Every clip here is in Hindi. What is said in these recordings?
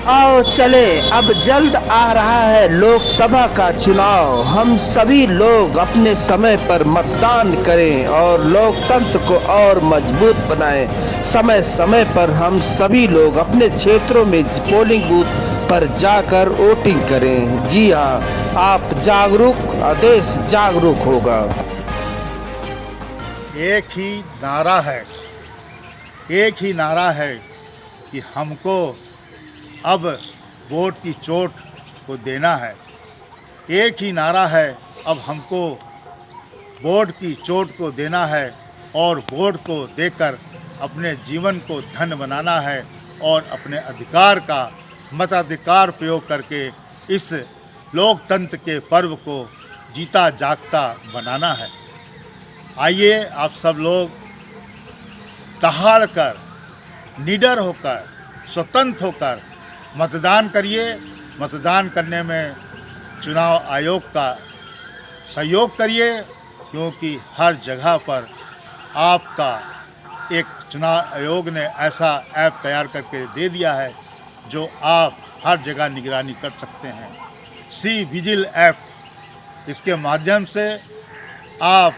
आओ चले, अब जल्द आ रहा है लोकसभा का चुनाव। हम सभी लोग अपने समय पर मतदान करें और लोकतंत्र को और मजबूत बनाएं। समय समय पर हम सभी लोग अपने क्षेत्रों में पोलिंग बूथ पर जाकर वोटिंग करें। जी हाँ, आप जागरूक, देश जागरूक होगा। एक ही नारा है, एक ही नारा है कि हमको अब वोट की चोट को देना है। एक ही नारा है, अब हमको वोट की चोट को देना है और वोट को देकर अपने जीवन को धन्य बनाना है और अपने अधिकार का मताधिकार प्रयोग करके इस लोकतंत्र के पर्व को जीता जागता बनाना है। आइए आप सब लोग दहाड़ कर, निडर होकर, स्वतंत्र होकर मतदान करिए। मतदान करने में चुनाव आयोग का सहयोग करिए, क्योंकि हर जगह पर आपका एक चुनाव आयोग ने ऐसा ऐप तैयार करके दे दिया है जो आप हर जगह निगरानी कर सकते हैं। सी विजिल ऐप, इसके माध्यम से आप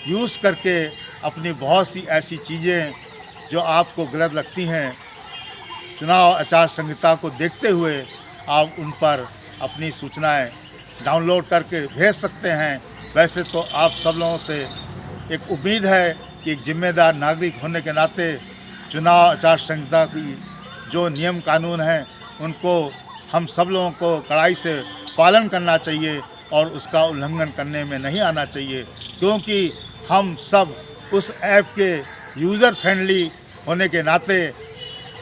यूज़ करके अपनी बहुत सी ऐसी चीज़ें जो आपको गलत लगती हैं, चुनाव आचार संहिता को देखते हुए आप उन पर अपनी सूचनाएं डाउनलोड करके भेज सकते हैं। वैसे तो आप सब लोगों से एक उम्मीद है कि एक जिम्मेदार नागरिक होने के नाते चुनाव आचार संहिता की जो नियम कानून हैं उनको हम सब लोगों को कड़ाई से पालन करना चाहिए और उसका उल्लंघन करने में नहीं आना चाहिए, क्योंकि हम सब उस ऐप के यूज़र फ्रेंडली होने के नाते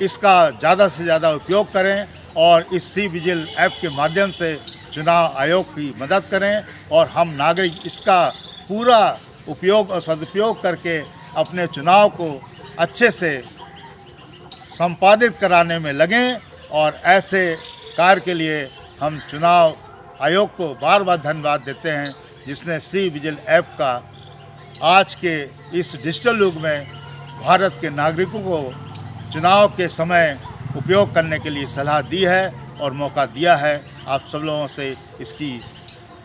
इसका ज़्यादा से ज़्यादा उपयोग करें और इस सी विजिल ऐप के माध्यम से चुनाव आयोग की मदद करें और हम नागरिक इसका पूरा उपयोग और सदुपयोग करके अपने चुनाव को अच्छे से संपादित कराने में लगें। और ऐसे कार्य के लिए हम चुनाव आयोग को बार बार धन्यवाद देते हैं, जिसने सी विजिल ऐप का आज के इस डिजिटल युग में भारत के नागरिकों को चुनाव के समय उपयोग करने के लिए सलाह दी है और मौका दिया है। आप सब लोगों से इसकी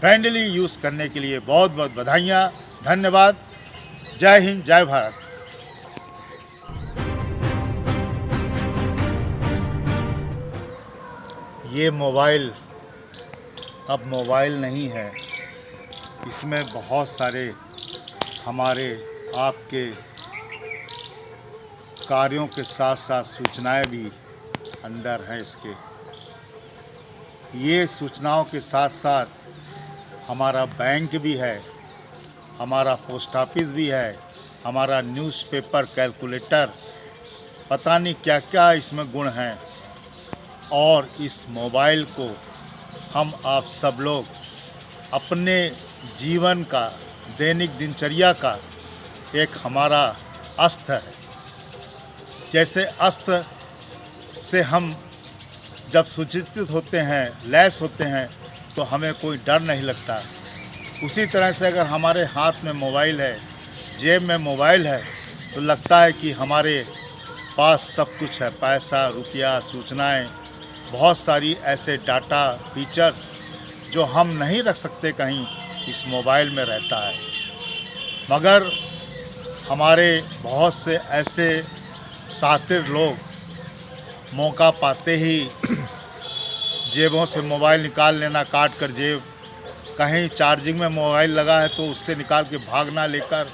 फ्रेंडली यूज़ करने के लिए बहुत बहुत बधाइयाँ, धन्यवाद। जय हिंद, जय भारत। ये मोबाइल अब मोबाइल नहीं है, इसमें बहुत सारे हमारे आपके कार्यों के साथ साथ सूचनाएं भी अंदर हैं इसके। ये सूचनाओं के साथ साथ हमारा बैंक भी है, हमारा पोस्ट ऑफिस भी है, हमारा न्यूज़पेपर, कैलकुलेटर, पता नहीं क्या क्या इसमें गुण हैं। और इस मोबाइल को हम आप सब लोग अपने जीवन का, दैनिक दिनचर्या का एक हमारा अस्त्र है। जैसे अस्त्र से हम जब सुचित होते हैं, लैस होते हैं, तो हमें कोई डर नहीं लगता। उसी तरह से अगर हमारे हाथ में मोबाइल है, जेब में मोबाइल है, तो लगता है कि हमारे पास सब कुछ है, पैसा, रुपया, सूचनाएं, बहुत सारी ऐसे डाटा फीचर्स जो हम नहीं रख सकते कहीं, इस मोबाइल में रहता है। मगर हमारे बहुत से ऐसे शातिर लोग मौका पाते ही जेबों से मोबाइल निकाल लेना, काट कर जेब, कहीं चार्जिंग में मोबाइल लगा है तो उससे निकाल के भागना, लेकर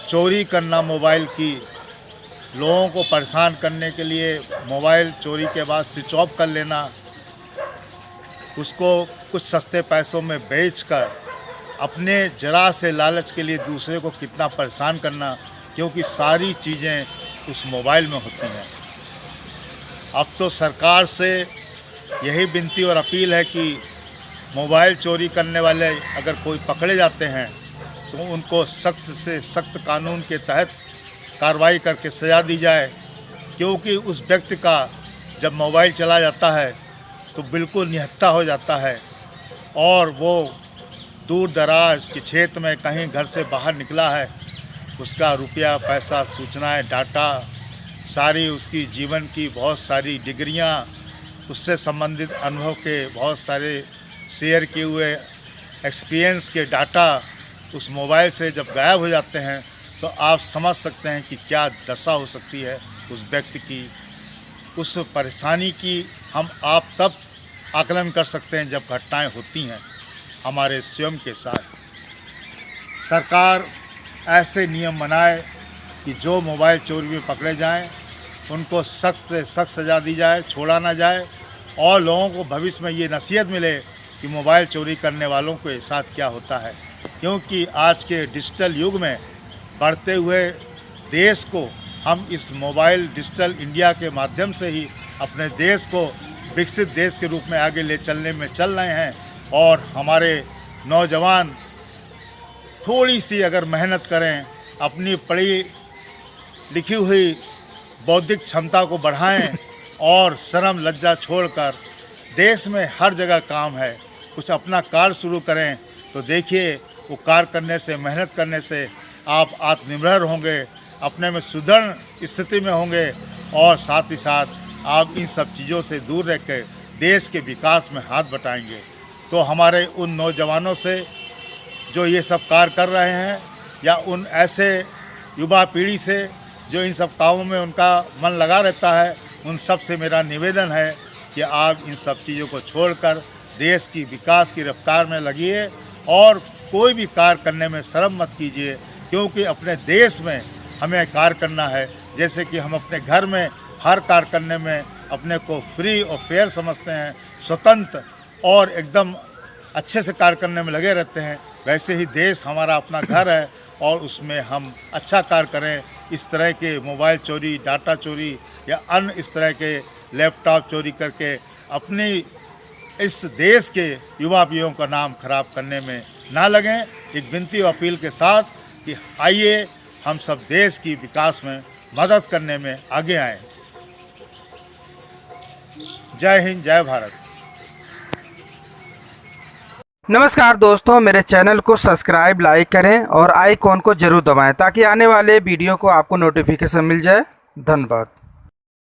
चोरी करना मोबाइल की, लोगों को परेशान करने के लिए मोबाइल चोरी के बाद स्विच ऑफ कर लेना, उसको कुछ सस्ते पैसों में बेचकर अपने जरा से लालच के लिए दूसरे को कितना परेशान करना, क्योंकि सारी चीज़ें उस मोबाइल में होती हैं। अब तो सरकार से यही विनती और अपील है कि मोबाइल चोरी करने वाले अगर कोई पकड़े जाते हैं तो उनको सख्त से सख्त कानून के तहत कार्रवाई करके सज़ा दी जाए, क्योंकि उस व्यक्ति का जब मोबाइल चला जाता है तो बिल्कुल निहत्था हो जाता है और वो दूर दराज के क्षेत्र में कहीं घर से बाहर निकला है, उसका रुपया, पैसा, सूचनाएं, डाटा, सारी उसकी जीवन की बहुत सारी डिग्रियां, उससे संबंधित अनुभव के बहुत सारे शेयर किए हुए एक्सपीरियंस के डाटा उस मोबाइल से जब गायब हो जाते हैं तो आप समझ सकते हैं कि क्या दशा हो सकती है उस व्यक्ति की। उस परेशानी की हम आप तब आकलन कर सकते हैं जब घटनाएं होती हैं हमारे स्वयं के साथ। सरकार ऐसे नियम बनाए कि जो मोबाइल चोरी में पकड़े जाएं उनको सख्त से सख्त सज़ा दी जाए, छोड़ा ना जाए, और लोगों को भविष्य में ये नसीहत मिले कि मोबाइल चोरी करने वालों के साथ क्या होता है। क्योंकि आज के डिजिटल युग में बढ़ते हुए देश को हम इस मोबाइल डिजिटल इंडिया के माध्यम से ही अपने देश को विकसित देश के रूप में आगे ले चलने में चल रहे हैं। और हमारे नौजवान थोड़ी सी अगर मेहनत करें, अपनी पढ़ी लिखी हुई बौद्धिक क्षमता को बढ़ाएं और शर्म लज्जा छोड़कर देश में हर जगह काम है, कुछ अपना कार्य शुरू करें तो देखिए वो कार्य करने से, मेहनत करने से आप आत्मनिर्भर होंगे, अपने में सुदृढ़ स्थिति में होंगे और साथ ही साथ आप इन सब चीज़ों से दूर रह कर देश के विकास में हाथ बटाएंगे। तो हमारे उन नौजवानों से जो ये सब कार्य कर रहे हैं या उन ऐसे युवा पीढ़ी से जो इन सब कामों में उनका मन लगा रहता है, उन सब से मेरा निवेदन है कि आप इन सब चीज़ों को छोड़कर देश की विकास की रफ्तार में लगिए और कोई भी कार्य करने में शर्म मत कीजिए। क्योंकि अपने देश में हमें कार्य करना है। जैसे कि हम अपने घर में हर कार्य करने में अपने को फ्री और फेयर समझते हैं, स्वतंत्र और एकदम अच्छे से कार्य करने में लगे रहते हैं, वैसे ही देश हमारा अपना घर है और उसमें हम अच्छा कार्य करें। इस तरह के मोबाइल चोरी, डाटा चोरी या अन्य इस तरह के लैपटॉप चोरी करके अपनी इस देश के युवा पीढ़ियों का नाम खराब करने में ना लगें। एक विनती और अपील के साथ कि आइए हम सब देश की विकास में मदद करने में आगे आएं। जय हिंद, जय भारत। नमस्कार दोस्तों, मेरे चैनल को सब्सक्राइब, लाइक करें और आइकॉन को जरूर दबाएं ताकि आने वाले वीडियो को आपको नोटिफिकेशन मिल जाए। धन्यवाद।